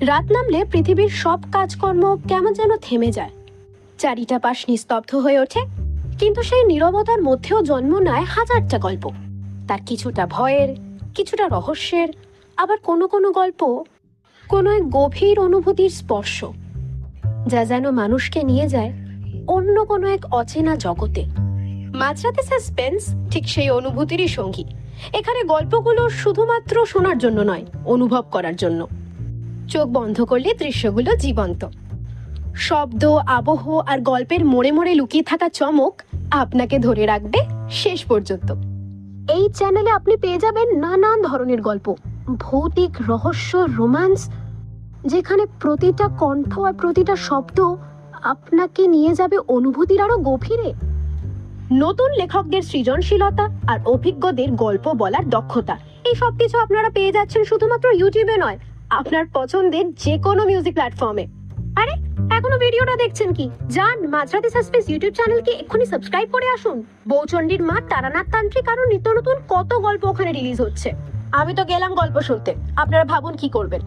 রাত নামলে পৃথিবীর সব কাজকর্ম কেমন যেন থেমে যায়, চারিটা পাশ নিস্তব্ধ হয়ে ওঠে। কিন্তু সেই নীরবতার মধ্যেও জন্ম নেয় হাজারটা গল্প, তার কিছুটা ভয়ের, কিছুটা রহস্যের, আবার কোনো কোনো গল্প কোনো এক গভীর অনুভূতির স্পর্শ, যা যেন মানুষকে নিয়ে যায় অন্য কোনো এক অচেনা জগতে। মাঝরাতে সাসপেন্স ঠিক সেই অনুভূতিরই সঙ্গী। এখানে গল্পগুলো শুধুমাত্র শোনার জন্য নয়, অনুভব করার জন্য। চোখ বন্ধ করলে দৃশ্যগুলো জীবন্ত, শব্দ, আবহ আর গল্পের মোড়ে মোড়ে লুকিয়ে থাকা চমক আপনাকে ধরে রাখবে শেষ পর্যন্ত। এই চ্যানেলে আপনি পেয়ে যাবেন নানান ধরনের গল্প, ভৌতিক, রহস্য, রোম্যান্স, যেখানে প্রতিটা কণ্ঠ আর প্রতিটা শব্দ আপনাকে নিয়ে যাবে অনুভূতির আরো গভীরে। নতুন লেখকদের সৃজনশীলতা আর অভিজ্ঞদের গল্প বলার দক্ষতা, এই সব কিছু আপনারা পেয়ে যাচ্ছেন শুধুমাত্র ইউটিউবে নয়, আপনার পছন্দের যে কোনো মিউজিক প্ল্যাটফর্মে। আরে এখনো ভিডিওটা দেখছেন কি? যান মাঝরাতে সাসপেন্স ইউটিউব চ্যানেলকে এক্ষুনি সাবস্ক্রাইব করে আসুন। বৌচণ্ডীর মা, তারানাথ তান্ত্রিক আরো নিত্য নতুন কত গল্প ওখানে রিলিজ হচ্ছে। আমি তো গেলাম গল্প শুনতে, আপনারা ভাবুন কি করবেন।